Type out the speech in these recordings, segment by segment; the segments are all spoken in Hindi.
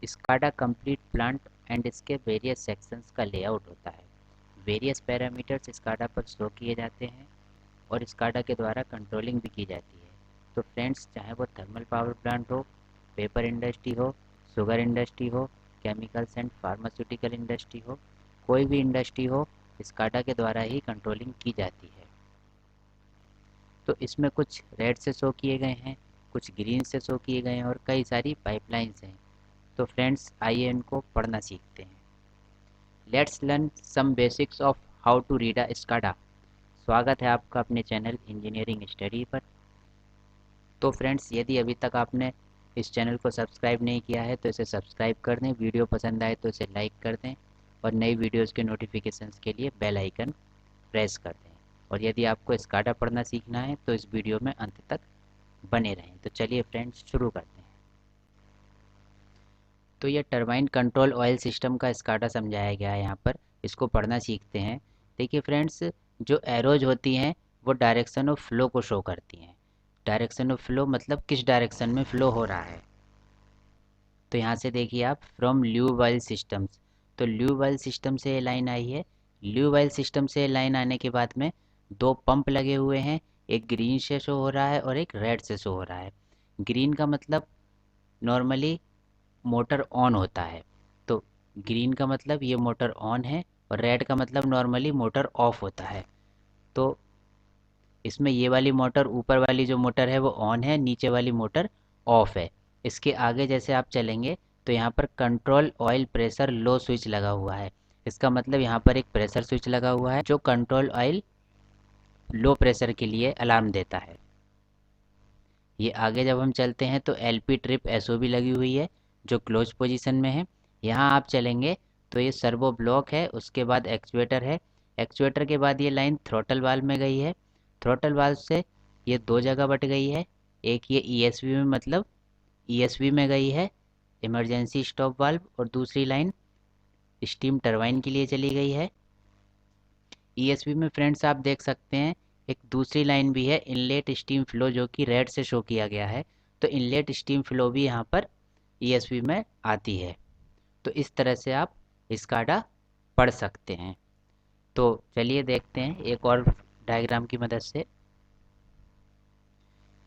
स्काडा कंप्लीट प्लांट एंड इसके वेरियस सेक्शंस का लेआउट होता है। वेरियस पैरामीटर्स स्काडा पर शो किए जाते हैं और स्काडा के द्वारा कंट्रोलिंग भी की जाती है। तो फ्रेंड्स, चाहे वो थर्मल पावर प्लांट हो, पेपर इंडस्ट्री हो, शुगर इंडस्ट्री हो, केमिकल्स एंड फार्मास्यूटिकल इंडस्ट्री हो, कोई भी इंडस्ट्री हो, स्काडा के द्वारा ही कंट्रोलिंग की जाती है। तो इसमें कुछ रेड से शो किए गए हैं, कुछ ग्रीन से शो किए गए हैं और कई सारी पाइपलाइंस हैं। तो फ्रेंड्स, आइए इनको पढ़ना सीखते हैं। Let's learn some basics of how to read a SCADA. स्वागत है आपका अपने चैनल इंजीनियरिंग स्टडी पर। तो फ्रेंड्स, यदि अभी तक आपने इस चैनल को सब्सक्राइब नहीं किया है तो इसे सब्सक्राइब कर दें, वीडियो पसंद आए तो इसे लाइक कर दें और नई वीडियोज़ के नोटिफिकेशंस के लिए बेल आइकन प्रेस कर दें। और यदि आपको स्काडा पढ़ना सीखना है तो इस वीडियो में अंत तक बने रहें। तो चलिए फ्रेंड्स, शुरू करते हैं। तो ये टरबाइन कंट्रोल ऑयल सिस्टम का स्काडा समझाया गया है यहाँ पर, इसको पढ़ना सीखते हैं। देखिए फ्रेंड्स, जो एरोज होती हैं वो डायरेक्शन ऑफ फ्लो को शो करती हैं। डायरेक्शन ऑफ फ्लो मतलब किस डायरेक्शन में फ्लो हो रहा है। तो यहाँ से देखिए आप, फ्रॉम ल्यूवाइल सिस्टम्स, तो ल्यूवाइल सिस्टम से ये लाइन आई है। ल्यूवाइल सिस्टम से लाइन आने के बाद में दो पंप लगे हुए हैं, एक ग्रीन से शो हो रहा है और एक रेड से शो हो रहा है। ग्रीन का मतलब नॉर्मली मोटर ऑन होता है, तो ग्रीन का मतलब ये मोटर ऑन है और रेड का मतलब नॉर्मली मोटर ऑफ होता है। तो इसमें ये वाली मोटर, ऊपर वाली जो मोटर है वो ऑन है, नीचे वाली मोटर ऑफ है। इसके आगे जैसे आप चलेंगे तो यहाँ पर control oil pressure low switch लगा हुआ है। इसका मतलब यहाँ पर एक प्रेशर स्विच लगा हुआ है जो कंट्रोल ऑयल लो प्रेशर के लिए अलार्म देता है। ये आगे जब हम चलते हैं तो एलपी ट्रिप एसओबी लगी हुई है जो क्लोज पोजीशन में है। यहाँ आप चलेंगे तो ये सर्वो ब्लॉक है, उसके बाद एक्चुएटर है। एक्चुएटर के बाद ये लाइन थ्रोटल वाल्व में गई है। थ्रोटल वाल्व से ये दो जगह बट गई है, एक ये ईएसवी में मतलब ईएसवी में गई है, इमरजेंसी स्टॉप वाल्व, और दूसरी लाइन स्टीम टरबाइन के लिए चली गई है। ईएसवी में फ्रेंड्स आप देख सकते हैं एक दूसरी लाइन भी है, इनलेट स्टीम फ्लो, जो कि रेड से शो किया गया है। तो इनलेट स्टीम फ्लो भी यहाँ पर ईएसवी में आती है। तो इस तरह से आप स्काडा पढ़ सकते हैं। तो चलिए देखते हैं एक और डायग्राम की मदद से।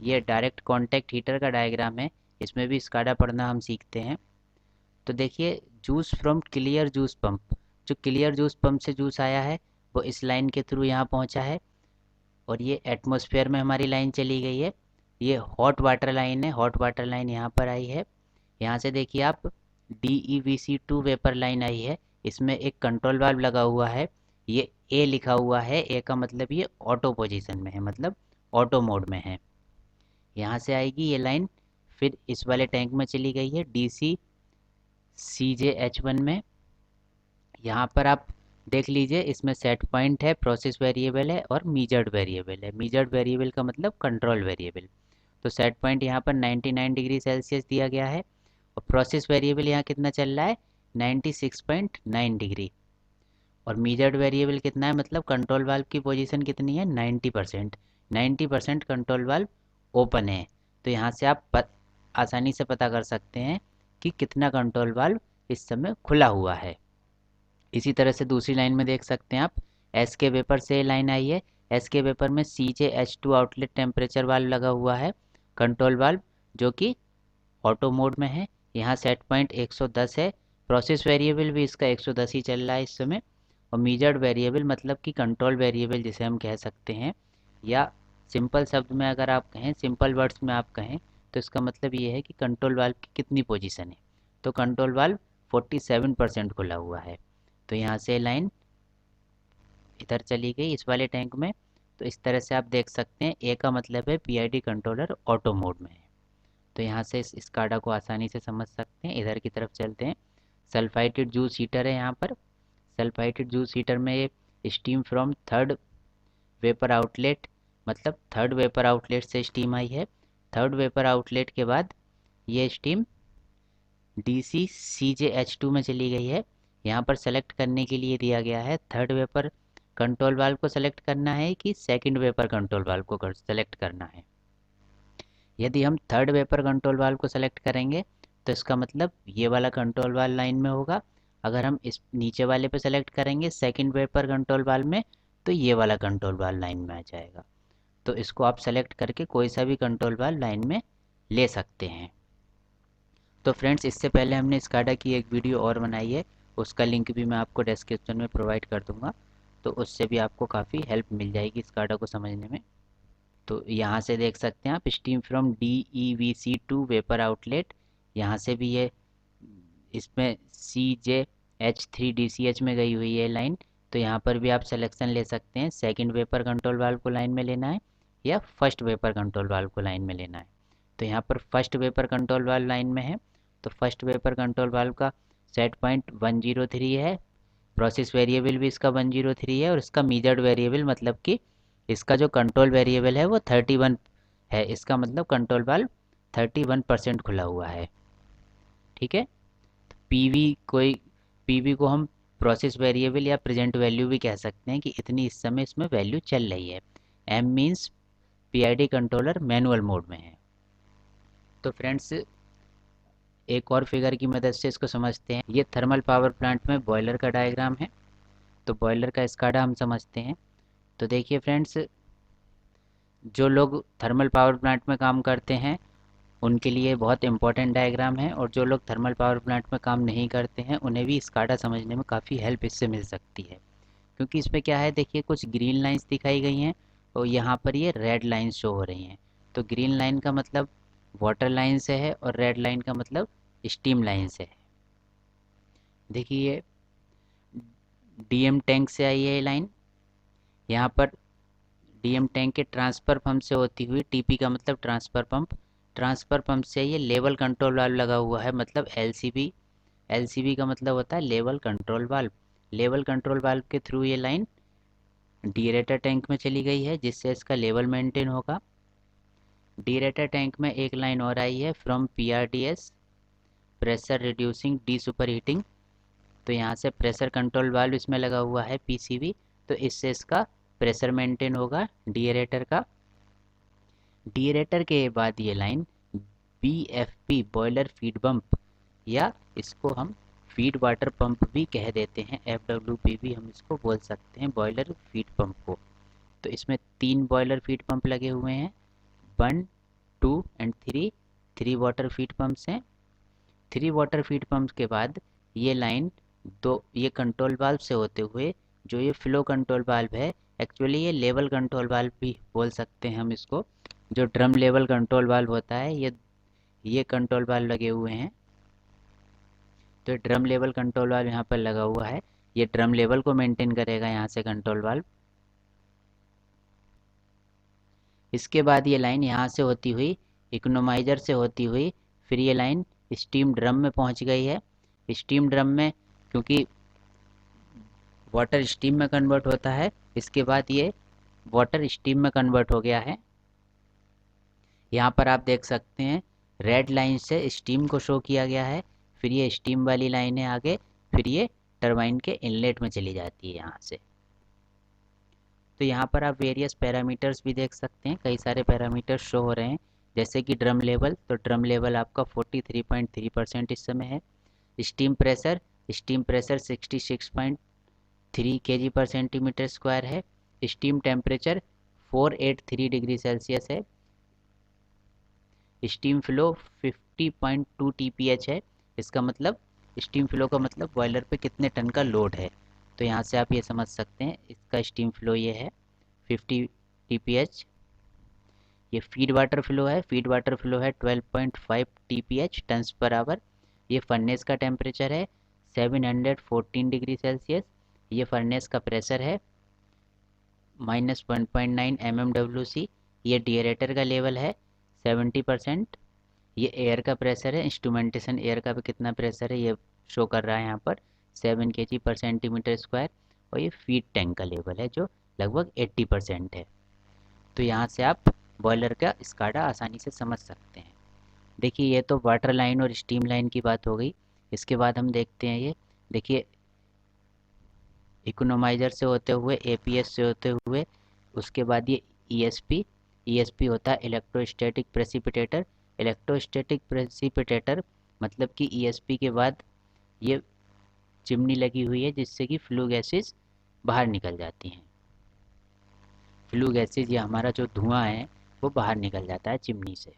ये डायरेक्ट कॉन्टैक्ट हीटर का डायग्राम है, इसमें भी स्काडा पढ़ना हम सीखते हैं। तो देखिए, juice from clear juice pump, जो क्लियर जूस पंप से जूस आया है वो इस लाइन के थ्रू यहाँ पहुँचा है और ये एटमॉस्फेयर में हमारी लाइन चली गई है। ये हॉट वाटर लाइन है, हॉट वाटर लाइन यहाँ पर आई है। यहाँ से देखिए आप, DEVC2 वेपर लाइन आई है, इसमें एक कंट्रोल वाल्व लगा हुआ है। ये ए लिखा हुआ है, ए का मतलब ये ऑटो पोजीशन में है, मतलब ऑटो मोड में है। यहाँ से आएगी ये लाइन, फिर इस वाले टैंक में चली गई है DCCJH1 में। यहाँ पर आप देख लीजिए, इसमें सेट पॉइंट है, प्रोसेस वेरिएबल है और मीजर्ड वेरिएबल है। मीजर्ड वेरिएबल का मतलब कंट्रोल वेरिएबल। तो सेट पॉइंट यहाँ पर 99 डिग्री सेल्सियस दिया गया है और प्रोसेस वेरिएबल यहाँ कितना चल रहा है, 96.9 डिग्री। और मीजर्ड वेरिएबल कितना है, मतलब कंट्रोल वाल्व की पोजीशन कितनी है, 90%। 90% कंट्रोल वाल्व ओपन है। तो यहाँ से आप आसानी से पता कर सकते हैं कि कितना कंट्रोल वाल्व इस समय खुला हुआ है। इसी तरह से दूसरी लाइन में देख सकते हैं आप, एस के वेपर से लाइन आई है। एस के वेपर में CJH2 आउटलेट टेम्परेचर वाल्व लगा हुआ है, कंट्रोल वाल्व, जो कि ऑटो मोड में है। यहाँ सेट पॉइंट 110 है, प्रोसेस वेरिएबल भी इसका 110 ही चल रहा है इस समय। और मीजर्ड वेरिएबल मतलब कि कंट्रोल वेरिएबल जिसे हम कह सकते हैं, या सिंपल शब्द में अगर आप कहें, सिंपल वर्ड्स में आप कहें, तो इसका मतलब ये है कि कंट्रोल वाल्व की कितनी पोजीशन है। तो कंट्रोल वाल्व 47% खुला हुआ है। तो यहाँ से लाइन इधर चली गई इस वाले टैंक में। तो इस तरह से आप देख सकते हैं, ए का मतलब है PID कंट्रोलर ऑटो मोड में है। तो यहाँ से इस स्काडा को आसानी से समझ सकते हैं। इधर की तरफ चलते हैं। सल्फाइटेड जूस हीटर है यहाँ पर। सल्फाइटेड जूस हीटर में ये steam from third vapour outlet, मतलब थर्ड वेपर आउटलेट से स्टीम आई है। थर्ड वेपर आउटलेट के बाद ये स्टीम DCCJH2 में चली गई है। यहाँ पर सेलेक्ट करने के लिए दिया गया है, थर्ड वेपर कंट्रोल वाल्व को सेलेक्ट करना है कि सेकंड वेपर कंट्रोल वाल्व को सेलेक्ट करना है। यदि हम थर्ड वेपर कंट्रोल वाल्व को सेलेक्ट करेंगे तो इसका मतलब ये वाला कंट्रोल वाल लाइन में होगा। अगर हम इस नीचे वाले पे सेलेक्ट करेंगे सेकंड वेपर कंट्रोल वाल में, तो ये वाला कंट्रोल वाल लाइन में आ जाएगा। तो इसको आप सेलेक्ट करके कोई सा भी कंट्रोल वाल लाइन में ले सकते हैं। तो फ्रेंड्स, इससे पहले हमने स्काडा की एक वीडियो और बनाई है, उसका लिंक भी मैं आपको डिस्क्रिप्शन में प्रोवाइड कर दूंगा, तो उससे भी आपको काफ़ी हेल्प मिल जाएगी स्काडा को समझने में। तो यहाँ से देख सकते हैं आप steam from DEVC to vapour outlet, यहाँ से भी ये इसमें CJH3DCH में गई हुई है लाइन। तो यहाँ पर भी आप सिलेक्शन ले सकते हैं, सेकंड वेपर कंट्रोल वाल्व को लाइन में लेना है या फर्स्ट वेपर कंट्रोल वाल्व को लाइन में लेना है। तो यहाँ पर first vapour control valve line में है, तो फर्स्ट वेपर कंट्रोल वाल्व का सेट पॉइंट 103 है, प्रोसेस वेरिएबल भी इसका 103 है, और इसका मीजर्ड वेरिएबल मतलब कि इसका जो कंट्रोल वेरिएबल है वो 31 है। इसका मतलब कंट्रोल वाल्व 31% खुला हुआ है। ठीक है। पीवी को हम प्रोसेस वेरिएबल या प्रेजेंट वैल्यू भी कह सकते हैं कि इतनी इस समय इसमें वैल्यू चल रही है। M means PID controller manual mode में है। तो फ्रेंड्स, एक और फिगर की मदद से इसको समझते हैं। ये थर्मल पावर प्लांट में बॉयलर का डायग्राम है, तो बॉयलर का स्काडा हम समझते हैं। तो देखिए फ्रेंड्स, जो लोग थर्मल पावर प्लांट में काम करते हैं उनके लिए बहुत इंपॉर्टेंट डायग्राम है, और जो लोग थर्मल पावर प्लांट में काम नहीं करते हैं उन्हें भी स्काडा समझने में काफ़ी हेल्प इससे मिल सकती है। क्योंकि इसमें क्या है, देखिए कुछ ग्रीन लाइंस दिखाई गई हैं और यहाँ पर ये रेड लाइंस शो हो रही हैं। तो ग्रीन लाइन का मतलब वाटर लाइन से है और रेड लाइन का मतलब स्टीम लाइन से है। देखिए ये DM टैंक से आई है ये लाइन, यहाँ पर DM टैंक के ट्रांसफ़र पंप से होती हुई, TP का मतलब ट्रांसफ़र पंप, ट्रांसफ़र पंप से ये लेवल कंट्रोल वाल्व लगा हुआ है, मतलब LCV का मतलब होता है level control valve. Level control valve के थ्रू ये लाइन डीरेटर टैंक में चली गई है, जिससे इसका लेवल मेंटेन होगा। डीरेटर टैंक में एक लाइन और आई है from PRDS, pressure reducing D super heating. तो यहाँ से प्रेशर कंट्रोल वाल्व इसमें लगा हुआ है PCV, तो इससे इसका प्रेशर मेंटेन होगा डीएरेटर का। डीएरेटर के बाद ये line BFP boiler feed pump, या इसको हम फीड वाटर पंप भी कह देते हैं, FWP भी हम इसको बोल सकते हैं, बॉयलर फीड पंप को। तो इसमें 3 बॉयलर फीड पंप लगे हुए हैं, 1, 2 एंड 3। 3 वाटर फीड पंप्स हैं। 3 वाटर फीड पंप के बाद ये लाइन ये कंट्रोल वाल्व से होते हुए, जो ये फ्लो कंट्रोल वाल्व है, एक्चुअली ये लेवल कंट्रोल वाल्व भी बोल सकते हैं हम इसको। जो ड्रम लेवल कंट्रोल वाल्व होता है, ये कंट्रोल वाल्व लगे हुए हैं। तो ड्रम लेवल कंट्रोल वाल्व यहाँ पर लगा हुआ है, ये ड्रम लेवल को मेंटेन करेगा यहाँ से कंट्रोल वाल्व। इसके बाद ये लाइन यहाँ से होती हुई इकोनोमाइजर से होती हुई फिर ये लाइन स्टीम ड्रम में पहुँच गई है। स्टीम ड्रम में, क्योंकि वाटर स्टीम में कन्वर्ट होता है, इसके बाद ये वाटर स्टीम में कन्वर्ट हो गया है। यहाँ पर आप देख सकते हैं रेड लाइन से स्टीम को शो किया गया है, फिर ये स्टीम वाली लाइनें आगे फिर ये टरबाइन के इनलेट में चली जाती है यहाँ से। तो यहाँ पर आप वेरियस पैरामीटर्स भी देख सकते हैं, कई सारे पैरामीटर्स शो हो रहे हैं, जैसे कि ड्रम लेवल। तो ड्रम लेवल आपका 43.3% इस समय है। स्टीम प्रेशर 66.3 kg/cm² है। स्टीम टेम्परेचर 483 डिग्री सेल्सियस है। स्टीम फ्लो 50.2 TPH है। इसका मतलब स्टीम फ्लो का मतलब बॉयलर पे कितने टन का लोड है। तो यहाँ से आप ये समझ सकते हैं इसका स्टीम फ्लो ये है 50 TPH। ये फीड वाटर फ्लो है, फीड वाटर फ्लो है 12.5 TPH टन्स पर आवर। ये फर्नेस का टेम्परेचर है 714 डिग्री सेल्सियस। ये फर्नेस का प्रेशर है -1.9 mmWc। ये डीएरेटर का लेवल है 70%। ये एयर का प्रेशर है, इंस्ट्रूमेंटेशन एयर का भी कितना प्रेशर है ये शो कर रहा है यहाँ पर 7 kg/cm²। और ये फीड टैंक का लेवल है जो लगभग 80% है। तो यहाँ से आप बॉयलर का स्काडा आसानी से समझ सकते हैं। देखिए ये तो वाटर लाइन और स्टीम लाइन की बात हो गई। इसके बाद हम देखते हैं, ये देखिए इकोनोमाइजर से होते हुए APS से होते हुए उसके बाद ये ESP होता है इलेक्ट्रोस्टैटिक प्रेसिपिटेटर। इलेक्ट्रोस्टैटिक प्रेसिपिटेटर मतलब कि ESP के बाद ये चिमनी लगी हुई है जिससे कि फ्लू गैसेस बाहर निकल जाती हैं। फ्लू गैसेज या हमारा जो धुआं है वो बाहर निकल जाता है चिमनी से।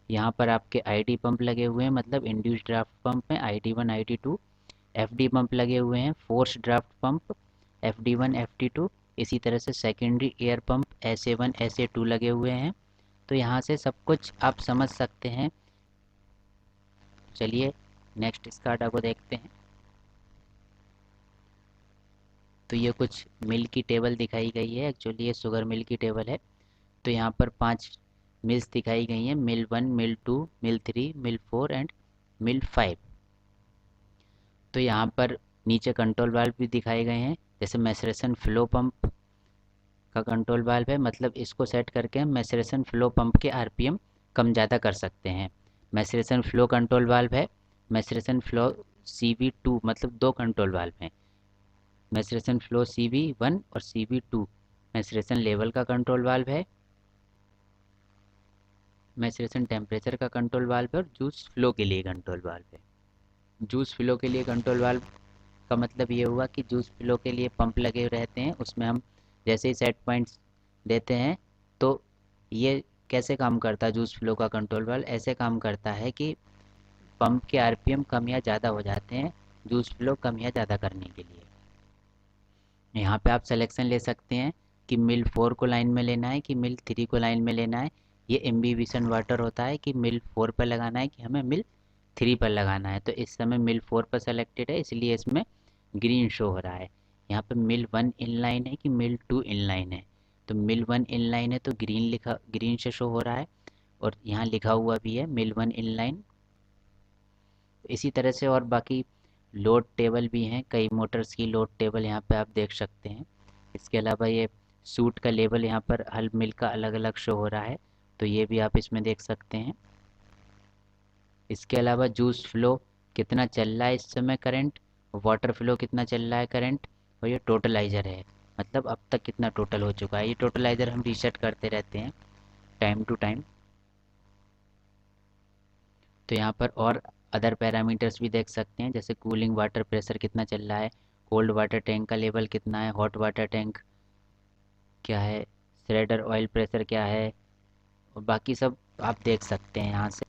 यहाँ पर आपके ID पंप लगे हुए हैं, मतलब इंड्यूस ड्राफ्ट पंप हैं, ID1 ID2। FD पंप लगे हुए हैं, force draft pump, FD1 FD2। इसी तरह से secondary air pump SA1 SA2 लगे हुए हैं। तो यहाँ से सब कुछ आप समझ सकते हैं। चलिए नेक्स्ट स्काडा को देखते हैं। तो ये कुछ मिल की टेबल दिखाई गई है, एक्चुअली ये शुगर मिल की टेबल है। तो यहाँ पर 5 मिल्स दिखाई गई हैं, मिल 1 मिल 2 मिल 3 मिल 4 एंड मिल 5। तो यहाँ पर नीचे कंट्रोल वाल्व भी दिखाए गए हैं, जैसे मैसरेशन फ्लो पंप का कंट्रोल वाल्व है, मतलब इसको सेट करके हम मैसरेशन फ्लो पंप के RPM कम ज़्यादा कर सकते हैं। मैसरेशन फ्लो कंट्रोल वाल्व है, मैसरेशन फ्लो CV2, मतलब 2 कंट्रोल वाल्व हैं। मैसरेशन फ्लो CV1 और CV2 मैसरेशन लेवल का कंट्रोल वाल्व है, मैसरेशन टेम्परेचर का कंट्रोल वाल्व है, और जूस फ्लो के लिए कंट्रोल वाल्व है। जूस फ्लो के लिए कंट्रोल वाल्व का मतलब ये हुआ कि जूस फ्लो के लिए पंप लगे रहते हैं, उसमें हम जैसे ही सेट पॉइंट्स देते हैं तो ये कैसे काम करता है। जूस फ्लो का कंट्रोल वाल्व ऐसे काम करता है कि पंप के RPM कम या ज़्यादा हो जाते हैं जूस फ्लो कम या ज़्यादा करने के लिए। यहाँ पे आप सिलेक्शन ले सकते हैं कि मिल 4 को लाइन में लेना है कि मिल 3 को लाइन में लेना है। ये इम्बिबिशन वाटर होता है कि मिल 4 पर लगाना है कि हमें मिल 3 पर लगाना है। तो इस समय मिल 4 पर सेलेक्टेड है, इसलिए इसमें ग्रीन शो हो रहा है। यहाँ पे मिल 1 इनलाइन है कि मिल 2 इनलाइन है। तो मिल 1 इनलाइन है तो ग्रीन से शो हो रहा है, और यहाँ लिखा हुआ भी है मिल 1 इनलाइन। इसी तरह से और बाकी लोड टेबल भी हैं, कई मोटर्स की लोड टेबल यहाँ पे आप देख सकते हैं। इसके अलावा ये सूट का लेबल यहाँ पर हर मिल का अलग अलग शो हो रहा है, तो ये भी आप इसमें देख सकते हैं। इसके अलावा जूस फ्लो कितना चल रहा है इस समय करंट, वाटर फ्लो कितना चल रहा है करंट, और ये टोटलाइज़र है, मतलब अब तक कितना टोटल हो चुका है। ये टोटलाइज़र हम रीसेट करते रहते हैं टाइम टू टाइम। तो यहाँ पर और अदर पैरामीटर्स भी देख सकते हैं, जैसे कूलिंग वाटर प्रेशर कितना चल रहा है, कोल्ड वाटर टैंक का लेवल कितना है, हॉट वाटर टैंक क्या है, श्रेडर ऑयल प्रेशर क्या है, और बाकी सब आप देख सकते हैं यहाँ से।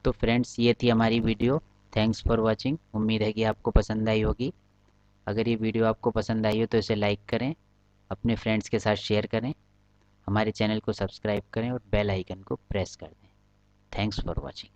तो फ्रेंड्स ये थी हमारी वीडियो। Thanks for watching. उम्मीद है कि आपको पसंद आई होगी। अगर ये वीडियो आपको पसंद आई हो तो इसे लाइक करें, अपने फ्रेंड्स के साथ शेयर करें, हमारे चैनल को सब्सक्राइब करें और बेल आइकन को प्रेस कर दें। Thanks for watching.